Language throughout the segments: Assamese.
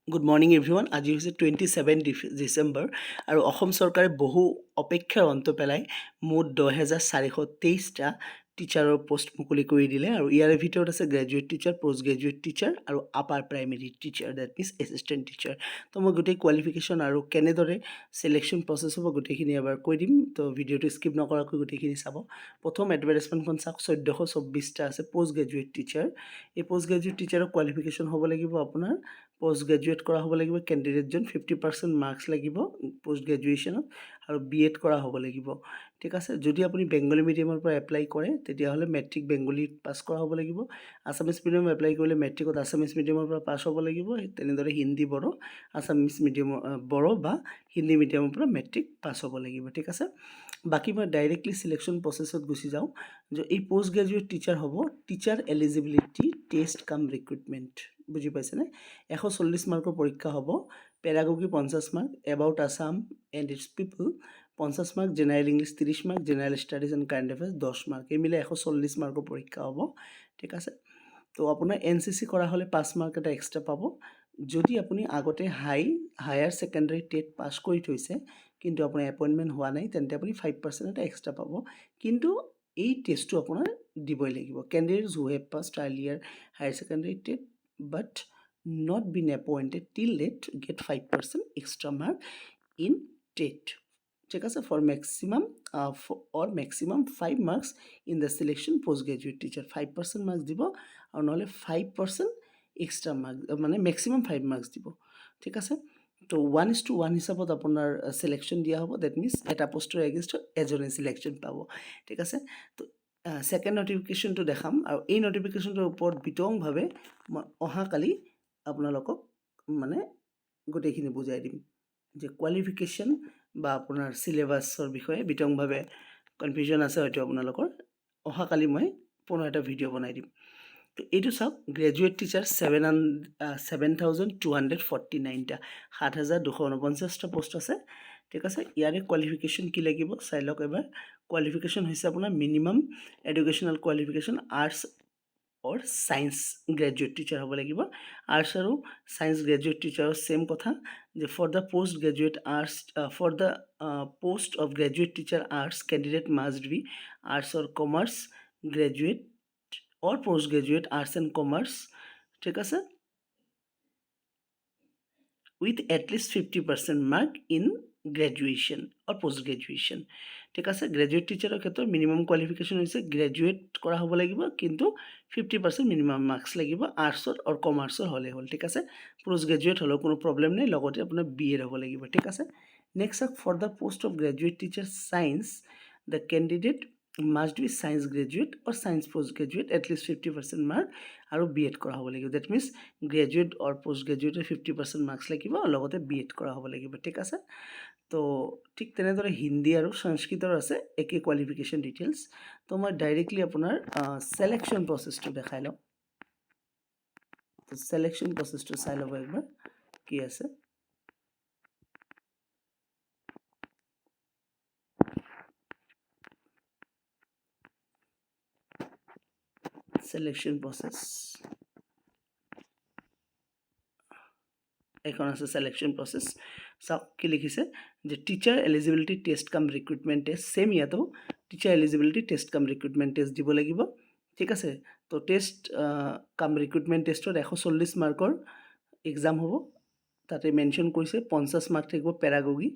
Good morning everyone. আজি হৈছে 27 ডিচেম্বৰ আৰু অসম চৰকাৰে বহু অপেক্ষাৰ অন্ত পেলাই মুঠ 10,423টা টিচাৰৰ পোষ্ট মুকলি কৰি দিলে আৰু ইয়াৰে ভিতৰত আছে graduate teacher, post graduate teacher আৰু upper primary teacher, that means assistant teacher. তো মই গোটেই কোৱালিফিকেশ্যন আৰু কেনেদৰে চিলেকশ্যন প্ৰচেছ হ'ব গোটেইখিনি এবাৰ কৈ দিম। তো ভিডিঅ'টো স্কিপ নকৰাকৈ গোটেইখিনি চাব। প্ৰথম এডভাৰটাইজমেণ্টখন চাওক, 1424টা আছে পষ্ট গ্ৰেজুৱেট টিচাৰ। এই পষ্ট গ্ৰেজুৱেট টিচাৰৰ কোৱালিফিকেশ্যন হ'ব লাগিব আপোনাৰ পষ্ট গ্ৰেজুৱেট কৰা হ'ব লাগিব কেণ্ডিডেটজন, 50% মাৰ্কছ লাগিব পষ্ট গ্ৰেজুৱেশ্যনত আৰু BEd কৰা হ'ব লাগিব। ঠিক আছে। যদি আপুনি বেংগলী মিডিয়ামৰ পৰা এপ্লাই কৰে তেতিয়াহ'লে মেট্ৰিক বেংগলীত পাছ কৰা হ'ব লাগিব। আছামিছ মিডিয়াম এপ্লাই কৰিলে মেট্ৰিকত আছামিছ মিডিয়ামৰ পৰা পাছ হ'ব লাগিব। তেনেদৰে হিন্দী বড়ো আছামিছ মিডিয়ামৰ বড়ো বা হিন্দী মিডিয়ামৰ পৰা মেট্ৰিক পাছ হ'ব লাগিব। ঠিক আছে। বাকী মই ডাইৰেক্টলি চিলেকশ্যন প্ৰচেছত গুচি যাওঁ। যে এই পষ্ট গ্ৰেজুৱেট টিচাৰ হ'ব teacher eligibility test cum recruitment. বুজি পাইছেনে? 140 মাৰ্কৰ পৰীক্ষা হ'ব। Pedagogy 50 mark, about Assam and its people 50 mark, general English 30 mark, general studies and current affairs 10 mark, এই মিলে 140 মাৰ্কৰ পৰীক্ষা হ'ব। ঠিক আছে। তো আপোনাৰ NCC কৰা হ'লে 5 মাৰ্ক এটা এক্সট্ৰা পাব। যদি আপুনি আগতে হায়াৰ ছেকেণ্ডাৰী টেট পাছ কৰি থৈছে কিন্তু আপোনাৰ এপইণ্টমেণ্ট হোৱা নাই তেন্তে আপুনি 5% এটা এক্সট্ৰা পাব। কিন্তু এই টেষ্টটো আপোনাৰ দিবই লাগিব। Candidates who have passed earlier higher secondary TET but not been appointed till date get 5% extra mark in TET. ঠিক আছে। for maximum or maximum 5 marks in the selection postgraduate teacher 5% marks দিব আৰু নহ'লে 5% extra marks মানে maximum 5 marks দিব। ঠিক আছে। তো 1:1 হিচাপত আপোনাৰ চিলেকশ্যন দিয়া হ'ব। ডেট মিনছ এটা পোষ্টৰ এগেইনষ্টত এজনে চিলেকশ্যন পাব। ঠিক আছে। তো ছেকেণ্ড নটিফিকেশ্যনটো দেখাম আৰু এই নটিফিকেশ্যনটোৰ ওপৰত বিতংভাৱে মই অহাকালি আপোনালোকক মানে গোটেইখিনি বুজাই দিম যে কোৱালিফিকেশ্যন বা আপোনাৰ চিলেবাছৰ বিষয়ে বিতংভাৱে কনফিউজন আছে হয়তো আপোনালোকৰ। অহাকালি মই পুনৰ এটা ভিডিঅ' বনাই দিম। তো এইটো চাওক, গ্ৰেজুৱেট টিচাৰ 7,249টা 7,249টা পোষ্ট আছে। ঠিক আছে। ইয়াৰে কোৱালিফিকেশ্যন কি লাগিব চাই লওক এবাৰ। কোৱালিফিকেশ্যন হৈছে আপোনাৰ মিনিমাম এডুকেশ্যনেল কোৱালিফিকেশ্যন আৰ্টছ অৰ ছায়েন্স গ্ৰেজুৱেট টিচাৰ হ'ব লাগিব। আৰ্টছ আৰু ছায়েন্স গ্ৰেজুৱেট টিচাৰৰ ছেম কথা যে for the post graduate arts for the post of graduate teacher arts candidate must be arts or commerce graduate or post graduate arts and commerce. ঠিক আছে। With at least 50% mark in graduation or post graduation. ঠিক আছে। গ্ৰেজুৱেট টিচাৰৰ ক্ষেত্ৰত মিনিমাম কোৱালিফিকেশ্যন হৈছে গ্ৰেজুৱেট কৰা হ'ব লাগিব কিন্তু 50% মিনিমাম মাৰ্কছ লাগিব আৰ্টছৰ অৰ কমাৰ্চৰ হ'লে হ'ল। ঠিক আছে। পোষ্ট গ্ৰেজুৱেট হ'লেও কোনো প্ৰব্লেম নাই, লগতে আপোনাৰ BEd হ'ব লাগিব। ঠিক আছে। নেক্সট চাওক, for the post of graduate teacher science the candidate must be science graduate or science post graduate at least 50% mark আৰু BEd কৰা হ'ব লাগিব। That means graduate or post গ্ৰেজুৱেটৰ 50% মাৰ্কছ লাগিব আৰু লগতে BEd কৰা হ'ব লাগিব। ঠিক আছে। তো ঠিক তেনেদৰে হিন্দী আৰু সংস্কৃতৰ আছে একে কোৱালিফিকেশ্যন ডিটেইলছ। তো মই ডাইৰেক্টলি আপোনাৰ চিলেকশ্যন প্ৰচেছটো দেখাই লওঁ। তো চিলেকশ্যন প্ৰচেছটো চাই ল'ব একবাৰ কি আছে। চিলেকশ্যন প্ৰচেছ এখন আছে চিলেকশ্যন প্ৰচেছ। চাওক কি লিখিছে যে teacher eligibility test cum recruitment test. Same ইয়াতো teacher eligibility test cum recruitment test দিব লাগিব। ঠিক আছে। তো টেষ্ট কাম ৰিক্ৰুটমেণ্ট টেষ্টত 140 মাৰ্কৰ এক্সাম হ'ব। তাতে মেনশ্যন কৰিছে 50 মাৰ্ক থাকিব pedagogy,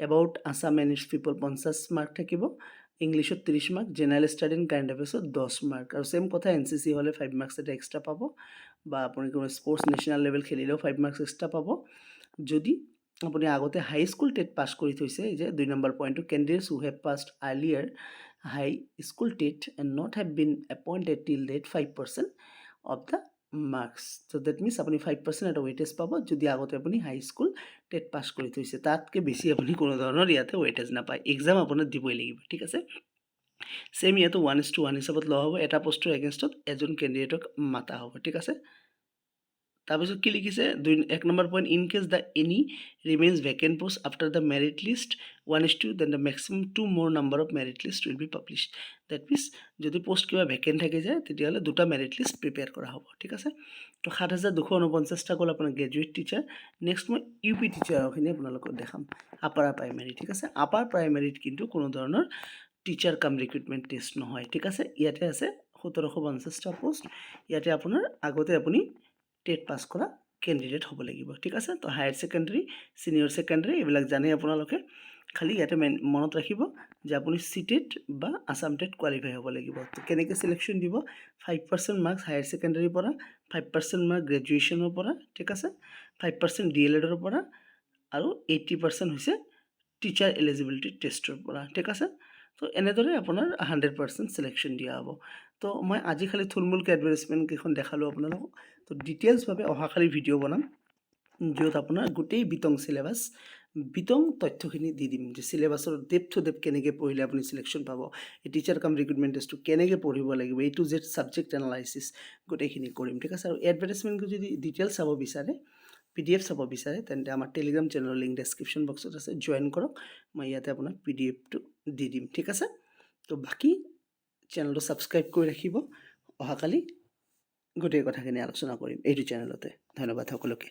about Assam and its people 50 mark থাকিব, ইংলিছত 30 mark, general study and current এফেয়াৰ্ছত 10 মাৰ্ক আৰু ছেম কথা NCC হ'লে 5 মাৰ্কছ এটা এক্সট্ৰা পাব বা আপুনি কোনো স্পৰ্টছ নেশ্যনেল লেভেল খেলিলেও 5 মাৰ্কছ এক্সট্ৰা পাব। যদি আপুনি আগতে হাই স্কুল টেট পাছ কৰি থৈছে, এই যে 2 নম্বৰ পইণ্টটো candidates who have passed earlier high school TET and not have been appointed till date 5% of the marks. ত' ডেট মিনছ আপুনি 5% এটা ৱেইটেজ পাব যদি আগতে আপুনি হাই স্কুল টেট পাছ কৰি থৈছে। তাতকৈ বেছি আপুনি কোনো ধৰণৰ ইয়াতে ৱেইটেজ নাপায়। এক্সাম আপোনাৰ দিবই লাগিব। ঠিক আছে। ছেম ইয়াতো 1:1 হিচাপত লোৱা হ'ব। এটা পোষ্টৰ এগেইনষ্টত এজন কেণ্ডিডেটক মাতা হ'ব। ঠিক আছে। তাৰপিছত কি লিখিছে 1 number point, in case the any remains vacant post after the merit list 1:2 then the maximum 2 more number of merit list will be published. That means যদি পোষ্ট কিবা ভেকেণ্ট থাকি যায় তেতিয়াহ'লে 2টা মেৰিট লিষ্ট প্ৰিপেয়াৰ কৰা হ'ব। ঠিক আছে। তো 7,249টা গ'ল আপোনাৰ গ্ৰেজুৱেট টিচাৰ। নেক্সট মই ইউ পি টিচাৰৰখিনি আপোনালোকক দেখাম, আপাৰ প্ৰাইমেৰী, ঠিক আছে। আপাৰ প্ৰাইমেৰীত কিন্তু কোনো ধৰণৰ টিচাৰ কাম ৰিক্ৰুইটমেণ্ট টেষ্ট নহয়, ঠিক আছে। ইয়াতে আছে 1750টা পোষ্ট। ইয়াতে আপোনাৰ আগতে আপুনি টেট পাছ কৰা কেণ্ডিডেট হ'ব লাগিব, ঠিক আছে। তো হায়াৰ ছেকেণ্ডেৰী, ছিনিয়ৰ ছেকেণ্ডেৰী এইবিলাক জানেই আপোনালোকে। খালি ইয়াতে মনত ৰাখিব যে আপুনি চিটেট বা আছাম টেট কোৱালিফাই হ'ব লাগিব। তো কেনেকৈ চিলেকশ্যন দিব, 5% মাৰ্কছ হায়াৰ ছেকেণ্ডেৰীৰ পৰা, 5% মাৰ্ক গ্ৰেজুৱেশ্যনৰ পৰা, ঠিক আছে, 5% DLEDৰ পৰা, আৰু 80% হৈছে টিচাৰ এলিজিবিলিটি টেষ্টৰ পৰা, ঠিক আছে। তো এনেদৰে আপোনাৰ 100% চিলেকশ্যন দিয়া হ'ব। তো মই আজি খালি থুলমূলকৈ এডভাৰটাইজমেণ্ট কেইখন দেখালোঁ আপোনালোকক। তো ডিটেইলছভাৱে অহাকালি ভিডিঅ' বনাম, য'ত আপোনাৰ গোটেই বিতং চিলেবাছ, বিতং তথ্যখিনি দি দিম যে চিলেবাছৰ ডেপ্থ টু ডেপ্থ কেনেকৈ পঢ়িলে আপুনি চিলেকশ্যন পাব, এই টিচাৰ কাম ৰিক্ৰুইটমেণ্ট টেষ্টটো কেনেকৈ পঢ়িব লাগিব, A to Z subject analysis গোটেইখিনি কৰিম, ঠিক আছে। আৰু এডভাৰটাইজমেণ্টটো যদি ডিটেইলছ চাব বিচাৰে, PDF চাব বিচাৰে, তেন্তে আমাৰ টেলিগ্ৰাম চেনেলৰ লিংক ডেছক্ৰিপশ্যন বক্সত আছে, জইন কৰক। মই ইয়াতে আপোনাক PDFটো দি দিম, ঠিক আছে। তো বাকী চেনেলটো ছাবস্ক্ৰাইব কৰি ৰাখিব, অহাকালি গোটেই কথাখিনি আলোচনা কৰিম এইটো চেনেলতে। ধন্যবাদ সকলোকে।